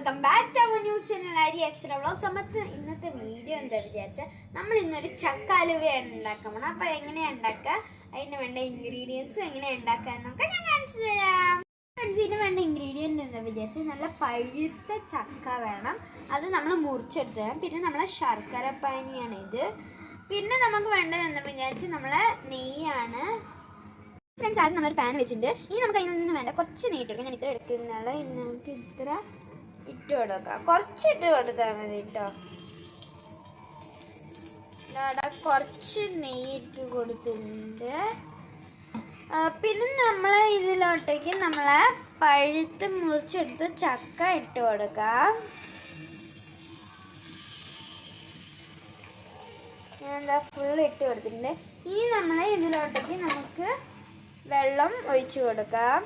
Welcome back to our new channel അരി extra vlogs. ഇന്നത്തെ video എന്താ വിചാരിച്ചാൽ നമ്മൾ ഇന്നൊരു ചക്ക ഹലുവയാണ് ഉണ്ടാക്കാൻ പോകണം. അപ്പോൾ എങ്ങനെയാണ് ഉണ്ടാക്കുക, അതിന് വേണ്ട ഇൻഗ്രീഡിയൻസും എങ്ങനെയാണ് ഉണ്ടാക്കുക എന്നൊക്കെ ഞാൻ കാണിച്ചു തരാം. ഇതിന് വേണ്ട ഇൻഗ്രീഡിയൻറ്റ് എന്താ വിചാരിച്ചാൽ നല്ല പഴുത്ത ചക്ക വേണം, അത് നമ്മൾ മുറിച്ചെടുത്ത് തരാം. പിന്നെ നമ്മളെ ശർക്കര പാനിയാണ് ഇത്. പിന്നെ നമുക്ക് വേണ്ടത് എന്താ വിചാരിച്ചാൽ നമ്മളെ നെയ്യാണ്. ഫ്രണ്ട്സ്, ആദ്യം നമ്മളൊരു പാൻ വെച്ചിട്ടുണ്ട്. ഇനി നമുക്ക് അതിൽ നിന്ന് വേണ്ട കുറച്ച് നെയ്യ് ഇട്ട് കൊടുക്കാം. ഞാൻ ഇത്ര എടുക്കുന്നുള്ള നമുക്ക് ഇത്ര ഇട്ട് കൊടുക്കാം. കുറച്ചിട്ട് കൊടുത്താൽ മതി കേട്ടോ. കുറച്ച് നെയ്യ് ഇട്ട് കൊടുത്തിട്ടുണ്ട്. പിന്നെ നമ്മൾ ഇതിലോട്ടേക്ക് നമ്മളെ പഴുത്ത് മുറിച്ചെടുത്ത് ചക്ക ഇട്ട് കൊടുക്കാം. ഞാൻ എന്താ ഫുൾ ഇട്ട് കൊടുത്തിട്ടുണ്ട്. ഇനി നമ്മൾ ഇതിലോട്ടേക്ക് നമുക്ക് വെള്ളം ഒഴിച്ചു കൊടുക്കാം.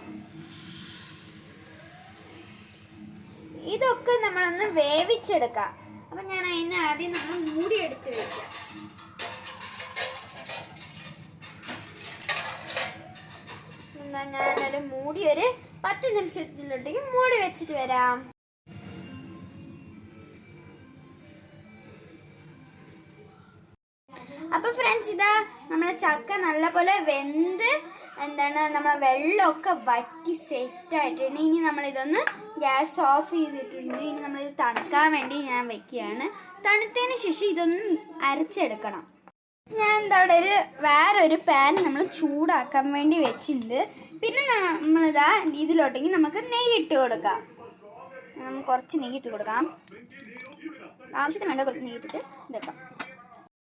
ഇതൊക്കെ നമ്മളൊന്ന് വേവിച്ചെടുക്കാം. അപ്പം ഞാൻ അതിന് ആദ്യം നമ്മൾ മൂടി എടുത്ത് വെക്കാം. എന്നാ ഞാനൊരു മൂടി ഒരു 10 നിമിഷത്തിലോട്ടേക്ക് മൂടി വെച്ചിട്ട് വരാം. അപ്പൊ ഫ്രണ്ട്സ്, ഇതാ നമ്മളെ ചക്ക നല്ലപോലെ വെന്ത് നമ്മളെ വെള്ളമൊക്കെ വറ്റി സെറ്റ് ആയിട്ടുണ്ട്. ഇനി നമ്മളിതൊന്ന് ഗ്യാസ് ഓഫ് ചെയ്തിട്ടുണ്ട്. ഇനി നമ്മളിത് തണുക്കാൻ വേണ്ടി ഞാൻ വെക്കുകയാണ്. തണുത്തതിന് ശേഷം ഇതൊന്ന് അരച്ചെടുക്കണം. ഞാൻ അവിടെ വേറൊരു പാൻ നമ്മൾ ചൂടാക്കാൻ വേണ്ടി വെച്ചിട്ടുണ്ട്. പിന്നെ നമ്മളിതാ ഇതിലോട്ടെങ്കിൽ നമുക്ക് നെയ്യ് ഇട്ട് കൊടുക്കാം. കുറച്ച് നെയ്യ് ഇട്ട് കൊടുക്കാം. ആവശ്യത്തിന് വേണ്ട കുറച്ച് നെയ്യ് ഇട്ടിട്ട് ഇതെക്കാം.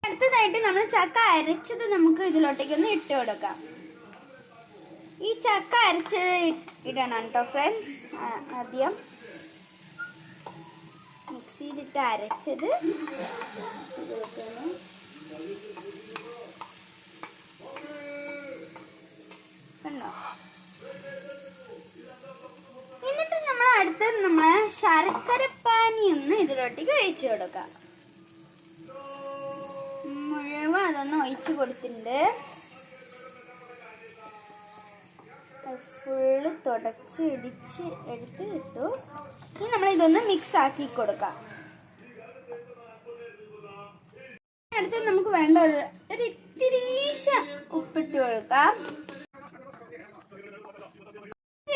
അടുത്തതായിട്ട് നമ്മൾ ചക്ക അരച്ചത് നമുക്ക് ഇതിലോട്ടേക്ക് ഒന്ന് ഇട്ട് കൊടുക്കാം. ഈ ചക്ക അരച്ചത് ഇടണം കേട്ടോ ഫ്രണ്ട്സ്. ആദ്യം മിക്സിയിലിട്ട് അരച്ചത് കണ്ടോ. എന്നിട്ട് നമ്മൾ അടുത്തത് നമ്മളെ ശർക്കര പാനി ഒന്ന് ഇതിലോട്ടേക്ക് ഒഴിച്ചു കൊടുക്കാം. മുഴുവൻ അതൊന്ന് ഒഴിച്ചു കൊടുത്തിട്ടുണ്ട്. ഫുള്ള് തുടച്ച് ഇടിച്ച് എടുത്ത് ഇട്ടു. ഇനി നമ്മൾ ഇതൊന്ന് മിക്സ് ആക്കി കൊടുക്കാം. അടുത്ത് നമുക്ക് വേണ്ട ഒരു ഇത്തിരീശ ഉപ്പിട്ട് കൊടുക്കാം.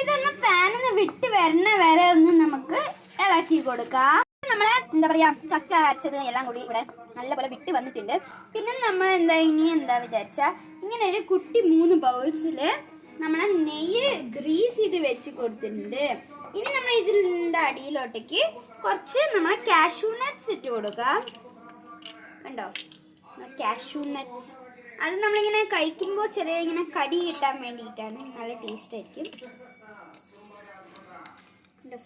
ഇതൊന്ന് പാനിന്ന് വിട്ട് വരണ വരെ ഒന്ന് നമുക്ക് ഇളക്കി കൊടുക്കാം. നമ്മളെ എന്താ പറയാ, ചക്ക അരച്ചത് എല്ലാം കൂടി ഇവിടെ നല്ലപോലെ വിട്ട് വന്നിട്ടുണ്ട്. പിന്നെ നമ്മൾ ഇനി വിചാരിച്ച ഇങ്ങനെ ഒരു കുട്ടി 3 ബൗൾസിൽ നമ്മളെ നെയ്യ് ഗ്രീസ് ചെയ്ത് വെച്ച് കൊടുത്തിട്ടുണ്ട്. ഇനി നമ്മൾ ഇതിൻ്റെ അടിയിലോട്ടേക്ക് കുറച്ച് നമ്മളെ കാഷ്യൂ നട്ട്സ് ഇട്ട് കൊടുക്കാം. കണ്ടോ, കാഷ്യൂ നട്ട്സ്. അത് നമ്മളിങ്ങനെ കഴിക്കുമ്പോൾ ചെറിയ ഇങ്ങനെ കടി കിട്ടാൻ വേണ്ടിയിട്ടാണ്. നല്ല ടേസ്റ്റ് ആയിരിക്കും.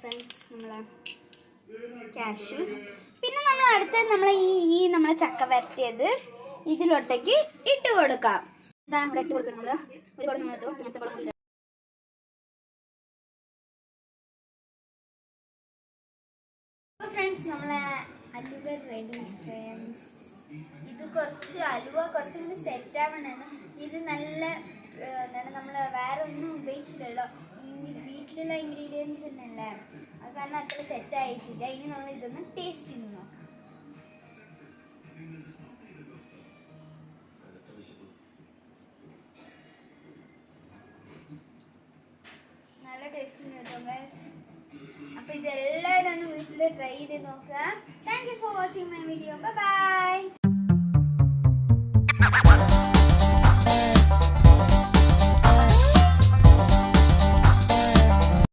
ഫ്രണ്ട്സ്, നമ്മളെ കാഷ്യൂസ്. പിന്നെ നമ്മൾ അടുത്ത നമ്മളെ ഈ നമ്മളെ ചക്ക വരട്ടിയത് ഇതിലോട്ടേക്ക് ഇട്ട് കൊടുക്കാം. ഇവിടെ ഇട്ട് കൊടുക്കണം. ഫ്രണ്ട്സ്, നമ്മളെ അലുവ റെഡി ഫ്രണ്ട്സ്. ഇത് കുറച്ച് അലുവ കുറച്ചും കൂടി സെറ്റ് ആവണമാണ്. ഇത് നല്ല നമ്മൾ വേറെ ഒന്നും ഉപയോഗിച്ചില്ലല്ലോ, വീട്ടിലുള്ള ഇൻഗ്രീഡിയൻസ് തന്നെയല്ലേ, അത് കാരണം അത്ര സെറ്റ് ആയിട്ടില്ല. ഇനി നമ്മൾ ഇതൊന്ന് ടേസ്റ്റ് ചെയ്ത് നോക്കാം. നല്ല ടേസ്റ്റ് ഉണ്ട് കേട്ടോ ഗൈസ്. അപ്പോൾ ഇതെല്ലാവരും ഒന്ന് വീട്ടിൽ ട്രൈ ചെയ്ത് നോക്കുക. Thank you for watching my video. Bye bye.